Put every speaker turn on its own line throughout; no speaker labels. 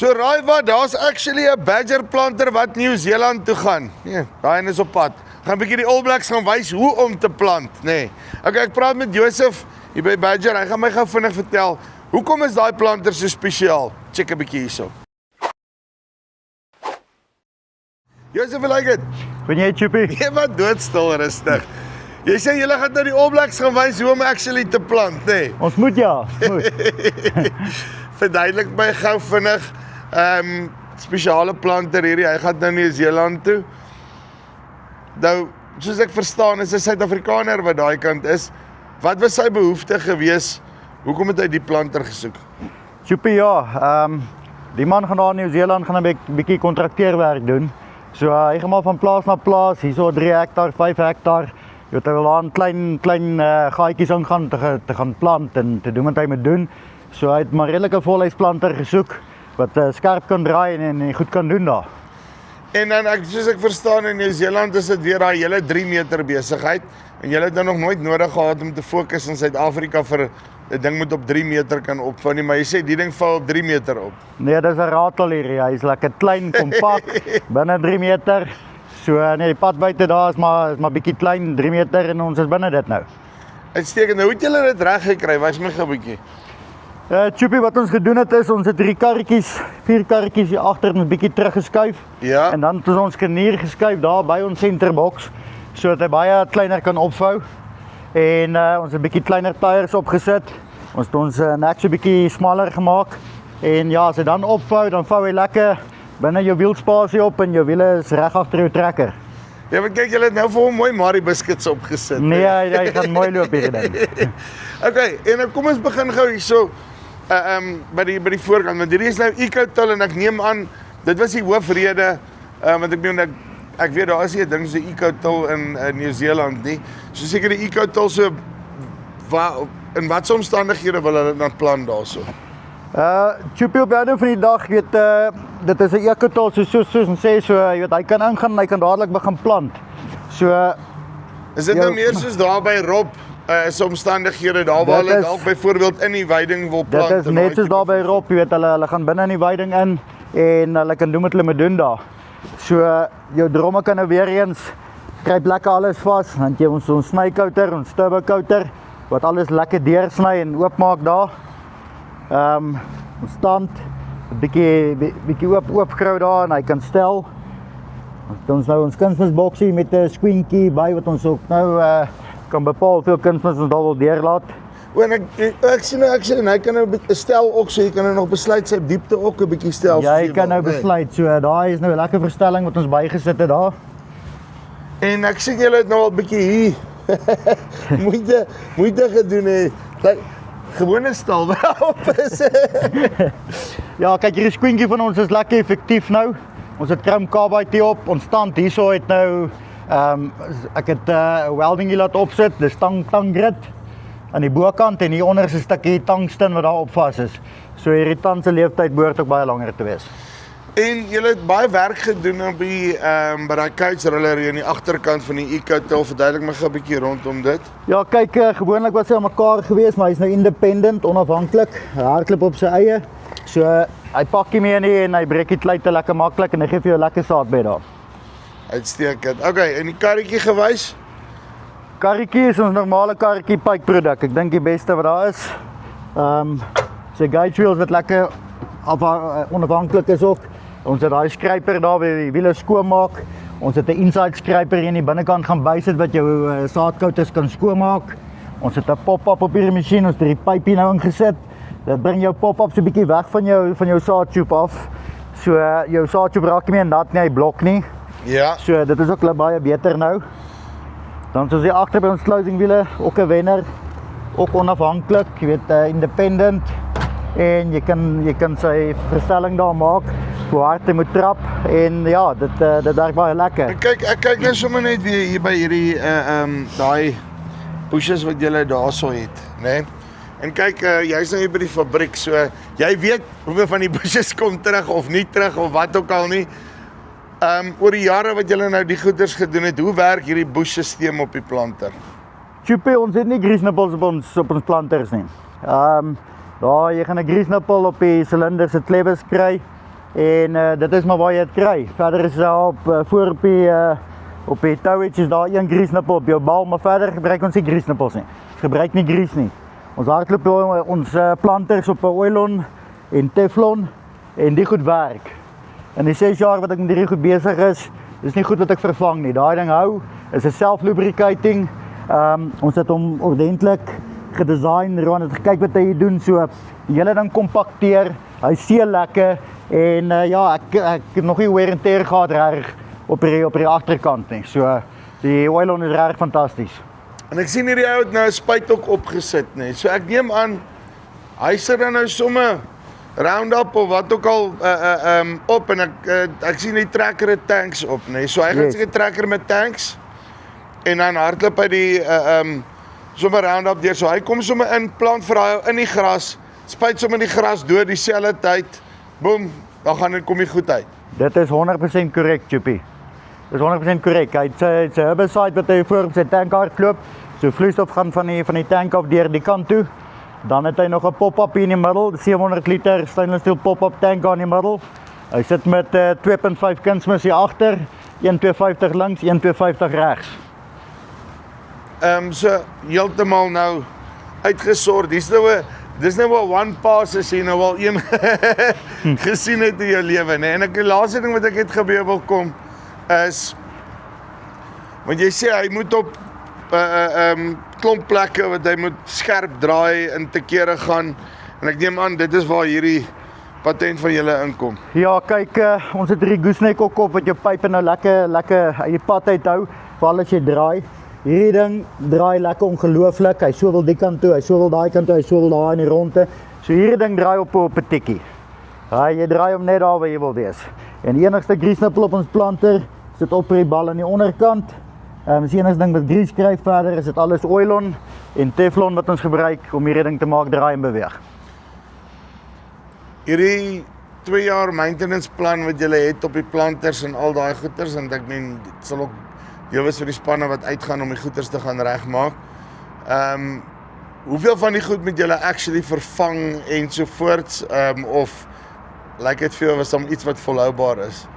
So raai wat, daar's actually 'n badger planter wat Nieu-Seeland toe gaan. Nee, daai een is op pad. Gaan 'n bietjie die All Blacks gaan wys hoe om te plant, nê. Nee. Okay, ek praat met Joseph hier by Badger. Hy gaan my gou vinnig vertel, hoekom is daai planter so spesiaal? Check 'n bietjie hierso. Joseph, hoe lyk dit?
Ben jy Chippy?
Jy wat doodstil rustig. Jy sê julle gaan nou die All Blacks gaan wys hoe om actually te plant, nê? Nee.
Ons moet ja, moet.
Verduidelik my gou vinnig, spesiale planter hierdie, hy gaan nou Nieu-Seeland toe. Nou, soos ek verstaan, is 'n Suid-Afrikaner wat daai kant is. Wat was sy behoefte gewees? Hoekom het hy die planter gesoek?
Chippy, ja, die man gaan daar in Nieu-Seeland gaan 'n bietjie kontrakteerwerk doen. So hy gaan maar van plaas na plaas, hierso 3 hektaar, 5 hektaar. Jy weet, hy wil aan klein gaatjies ingaan te gaan plant en te doen wat hy moet doen. So hy het maar redelike volhuisplanter gesoek wat skerp kan draai en goed kan doen daar.
En dan, soos ek verstaan, in Nieu-Seeland is dit weer daai hele 3 meter besigheid. En julle het nou nog nooit nodig gehad om te fokus in Suid-Afrika vir 'n ding moet op 3 meter kan opvou nie, maar jy sê die ding val op 3 meter op.
Nee, dis 'n ratel hier. Hy is lekker klein, kompak, binne 3 meter. So nee, die pad buite daar is maar bietjie klein, 3 meter en ons is binne dit nou.
Uitstekend. Nou, hoe het julle dit reg gekry? Wys my gou 'n bietjie.
Chippy, wat ons gedoen het is, ons het 4 karretjies hier agter 'n bietjie teruggeskuif.
Ja.
En dan het ons ons kanier geskuif daar by ons centerbox, sodat hy baie kleiner kan opvou. En ons het 'n bietjie kleiner tyres opgesit. Ons het ons nek so 'n bietjie smaller gemaak. En ja, as hy dan opvou, dan vou hy lekker binne jou wielspasie op en jou wiele is reg agter jou trekker.
Ja, maar kyk, julle het nou vir hom mooi Marie biscuits opgesit.
Nee, hy gaan mooi loop hierdie ding.
Okay, en nou kom ons begin gou hierso by die voorkant, want hierdie is nou eco-til en ek neem aan, dit was die hoofrede, want ek bedoel, ek weet daar is nie 'n ding so eco-til in Nieu-Seeland nie. So seker die eco-til so, in watse omstandighede wil hulle dan plant daarso?
Chippy, op die einde van die dag, weet, dit is 'n eco-til, soos ons sê, so, jy weet, hy kan ingaan en hy kan dadelik begin plant. So,
is dit nou meer soos daar by Rob, is omstandighede daar waar hulle dalk byvoorbeeld in die weiding wil plant?
Dit is net soos daar by Rob, jy weet, hulle gaan binne in die weiding in en hulle kan doen wat hulle moet doen daar. So, jou dromme kan nou weer eens, kryp lekker alles vas, want jy ons snykouter, ons turbokouter, wat alles lekker deursny en oopmaak daar. Ons stand, 'n bietjie oopgrou daar en hy kan stel. Ons nou ons kunsmisboksie met 'n squinkie by wat ons ook nou kan bepaal hoeveel kunsmis ons daar wil deurlaat.
En ek sien hy kan nou 'n stel ook, so jy kan nou nog besluit sy diepte ook 'n bietjie stel.
Jy kan nou besluit, so daai is nou 'n lekker verstelling wat ons bygesit het daar.
En ek sien julle het nou al 'n bietjie hier moeite gedoen hè. Gewone stal waarop is.
Ja, kyk, hierdie squinkie van ons is lekker effektief nou. Ons het chrome carbide op, ons stand hierso het nou ek het 'n welding hier laat opsit, dis tanggrit aan die bokant en hier onder is 'n stukkie tungsten wat daar op vas is. So hierdie tand se lewensduur behoort ook baie langer te wees.
En julle het baie werk gedoen op die by daai couch roller hier aan die agterkant van die eco-til. Verduidelik my gou 'n bietjie rondom dit.
Ja, kyk, gewoonlik was hy aan mekaar gewees, maar hy's nou independent, onafhanklik. Hy hardloop op sy eie. So hy pak nie meer nie en hy breek die kluite lekker maklik en hy gee vir jou lekker saadbed daar.
Uitstekend. Okay, en die karretjie gewys?
Karretjie is ons normale karretjie pyproduk. Ek dink die beste wat daar is. Sy gauge wheels wat lekker onafhanklik is ook. Ons het daai skryper daar waar die wiele skoonmaak. Ons het 'n inside skryper hier in die binnekant gaan bysit wat jou saadkouters kan skoonmaak. Ons het 'n pop-up op hierdie masjien, ons het die pyp hier nou ingesit. Dit bring jou pop-up so 'n bietjie weg van jou saadtube af. So jou saadtube raak nie meer nat nie, hy blok nie.
Ja.
So dit is ook baie beter nou. Dan soos hier agter by ons closing wiele, ook 'n wenner, ook onafhanklik, jy weet, independent. En jy kan sy verstelling daar maak, hoe hard hy moet trap en ja, dit werk baie lekker.
Ek kyk nou sommer net weer hier by hierdie daai bushes wat julle daarso het, né? Nee? En kyk, jy's nou hier by die fabriek, so jy weet hoeveel van die bushes kom terug of nie terug of wat ook al nie. Oor die jare wat julle nou die goeders gedoen het, hoe werk hierdie bush-sisteem op die planter?
Chippy, ons het nie grease nippels op ons planters nie. Daar, jy gaan 'n grease nippel op die silinder se klewes kry en dit is maar waar jy het kry. Verder is daar voor op die touwtjies is daar een griesnippel op jou bal, maar verder gebruik ons nie griesnippels nie. Ons gebruik nie gries nie. Ons hardloop ons planters op 'n oilon en teflon en die goed werk. In die 6 jaar wat ek met hierdie goed besig is nie goed wat ek vervang nie. Daai ding hou, is 'n self-lubricating. Ons het hom ordentlik gedesign, Ron het gekyk wat hy doen, so die hele ding kompakteer, hy seel lekker en ja, ek het nog nie wear and tear gehad reg op die agterkant nie. So die oilon is reg fantasties.
En ek sien hierdie ou het nou 'n spuit ook opgesit, nê. So ek neem aan hy sit dan nou somme Roundup of wat ook al op en ek sien die trekker het tanks op, nê. So hy gaan seker trekker met tanks en dan hardloop hy die somme Roundup deur. So hy kom somme in, plant vir daai in die gras, spuit somme die gras dood dieselfde tyd. Boom, dan gaan dit kom hy goed uit.
Dit is 100% korrek, Chuppie. Dit is 100% korrek. Hy het sy herbicide wat hy voor op sy tank hardloop. So vloeistof gaan van die tank af deur die kant toe. Dan het hy nog 'n pop-up in die middel, 700 liter stainless steel pop-up tank aan die middel. Hy sit met 2.5 kunsmis hier agter, 1.250 links, 1.250 regs.
So heeltemal nou uitgesort. Dis nou 'n one pass as jy nou al een gesien het in jou lewe, nê. En die laaste ding wat ek het gebeur wil kom is want jy sê hy moet op klomp plekke wat hy moet skerp draai en te kere gaan en ek neem aan dit is waar hierdie patent van julle inkom.
Ja, kyk, ons het hierdie gooseneck ook op wat jou pype nou lekker uit die pad uithou, veral as jy draai. Hierdie ding draai lekker ongelooflik. Hy sowel die kant toe, hy sowel daai kant toe, hy sowel daar in die ronde. So hierdie ding draai op 'n tikkie. Jy draai hom net daar waar jy wil wees. En die enigste griesnippel op ons planter sit op die bal aan die onderkant. Dis die enigste ding wat gries kry. Verder is dit alles oilon en teflon wat ons gebruik om hierdie ding te maak draai en beweeg.
Hierdie 2 jaar maintenance plan wat julle het op die planters en al daai goeters en ek meen dit sal ook deel wees vir die spanne wat uitgaan om die goeters te gaan regmaak. Hoeveel van die goed moet julle actually vervang ensovoorts of lyk dit vir jou was dan iets wat volhoubaar is?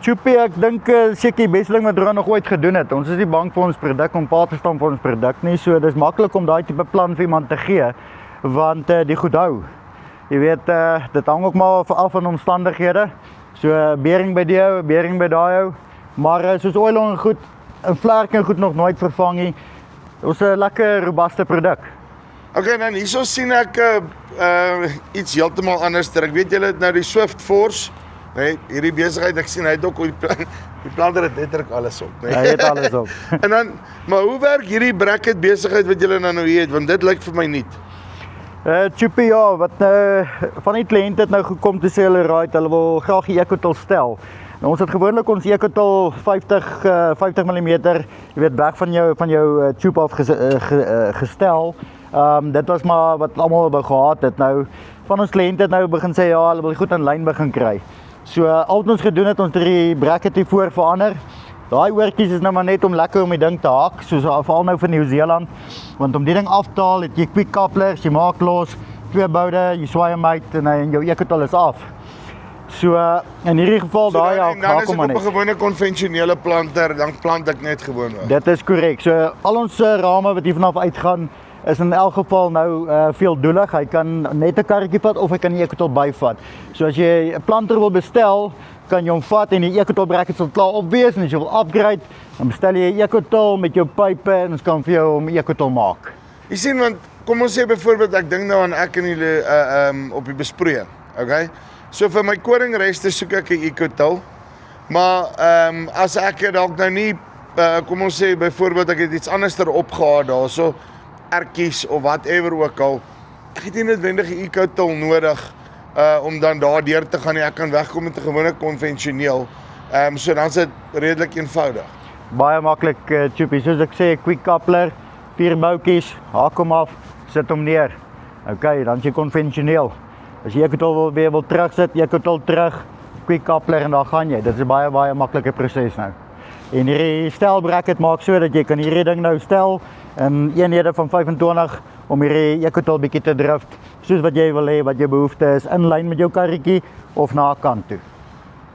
Chuppie, ek dink seker die beste ding wat Ron nog ooit gedoen het. Ons is nie bang vir ons produk om pa te staan vir ons produk nie, so dis maklik om daai tipe plan vir iemand te gee, want die goed hou. Jy weet, dit hang ook maar af van omstandighede. So bering by die ou, bering by daai ou, maar soos oilon goed, 'n vlerk en goed nog nooit vervang nie. Ons 'n lekker robuuste produk.
Okay, dan hierso sien ek iets heeltemal anders. Ek weet julle het nou die Swift Force, nee, hierdie besigheid, ek sien hy het ook die planter het letterlik alles op, nee.
Hy het alles op.
En dan, maar hoe werk hierdie bracket besigheid wat julle nou hier het, want dit lyk vir my nie.
Chuppie, ja, wat van die kliënte het nou gekom te sê hulle wil graag die Ecotel stel. Nou, ons het gewoonlik ons Ecotel 50 mm, jy weet, weg van jou tube af gestel. Dit was maar wat almal wou gehad het. Nou, van ons kliënte het nou begin sê, ja, hulle wil goed in lyn begin kry. So, al wat ons gedoen het, ons die bracket hiervoor verander. Daai oortjies is nou maar net om lekker om die ding te hak, soos veral nou vir Nieu-Seeland. Want om die ding af te haal, het jy quick couplers, jy maak los, 2 boude, jy swaai hom uit en jou Ecotel is af. So, in hierdie geval, daai hak maar net.
Dan is ek op 'n gewone konvensionele planter, dan plant ek net gewoon.
Dit is korrek. So, al ons rame wat hier vanaf uitgaan, is in elk geval nou veeldoelig. Hy kan net 'n karretjie vat of hy kan die Ecotel byvat. So as jy 'n planter wil bestel, kan jy hom vat en die Ecotel bracket sal klaar op wees en as jy wil upgrade, dan bestel jy 'n Ecotel met jou pype en ons kan vir jou 'n Ecotel maak.
Jy sien, want kom ons sê byvoorbeeld ek dink nou aan ek en julle op die besproeiing, okay? So vir my koringreste soek ek 'n Ecotel. Maar as ek dalk nou nie kom ons sê byvoorbeeld ek het iets anders erop gehad daarso, ertjies of whatever ook al. Ek het nie noodwendig 'n Ecotel nodig om dan daardeur te gaan nie. Ek kan wegkom met 'n gewone konvensioneel. So dan is dit redelik eenvoudig.
Baie maklik, Chuppie. Soos ek sê, quick coupler, 4 boutjies, haak hom af, sit hom neer. Okay, dan is jy konvensioneel. As jy Ecotel wil terugsit, Ecotel terug, quick coupler en daar gaan jy. Dit is 'n baie maklike proses nou. En hierdie stelbracket maak so dat jy kan hierdie ding nou stel in eenhede van 25 om hierdie Ecotel bietjie te drift soos wat jy wil hê, wat jou behoefte is, in lyn met jou karretjie of na 'n kant toe.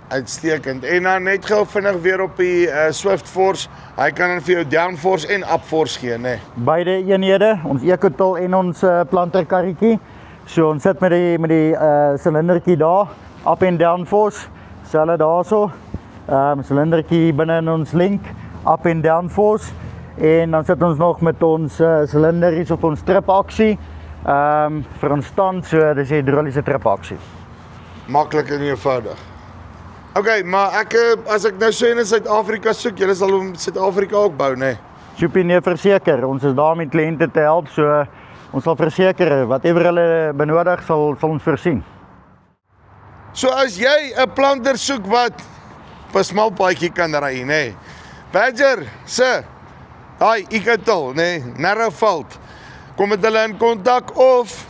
Uitstekend. En dan net gou vinnig weer op die Swift Force. Hy kan dan vir jou downforce en upforce gee, né?
Beide eenhede, ons Ecotel en ons planter karretjie. So ons sit met die silindertjie daar, up en down force, selfde daarso. Silindertjie binne in ons link, up en down force. En dan sit ons nog met ons silinderies op ons tripaksie. Vir ons stand, so dis 'n hidroliese tripaksie.
Maklik en eenvoudig. Okay, maar as ek nou so in Suid-Afrika soek, julle sal hom Suid-Afrika ook bou, né?
Soepie, nee, verseker, ons is daar om die kliënte te help, so ons sal verseker, whatever hulle benodig, sal ons voorsien.
So as jy 'n planter soek wat op 'n smal paadjie kan ry, né? Badger, daai Ecotel, né? Narrow Veld. Kom met hulle in kontak of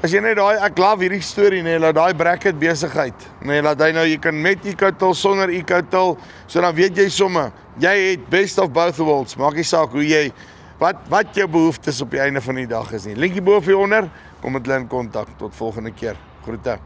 as jy net daai, ek love hierdie storie, né, laat daai bracket besigheid, né, laat hy nou, jy kan met Ecotel, sonder Ecotel, so dan weet jy somme, jy het best of both worlds, maak nie saak hoe jy, wat jou behoeftes op die einde van die dag is nie. Linkie bo of hieronder, kom met hulle in kontak, tot volgende keer, groete.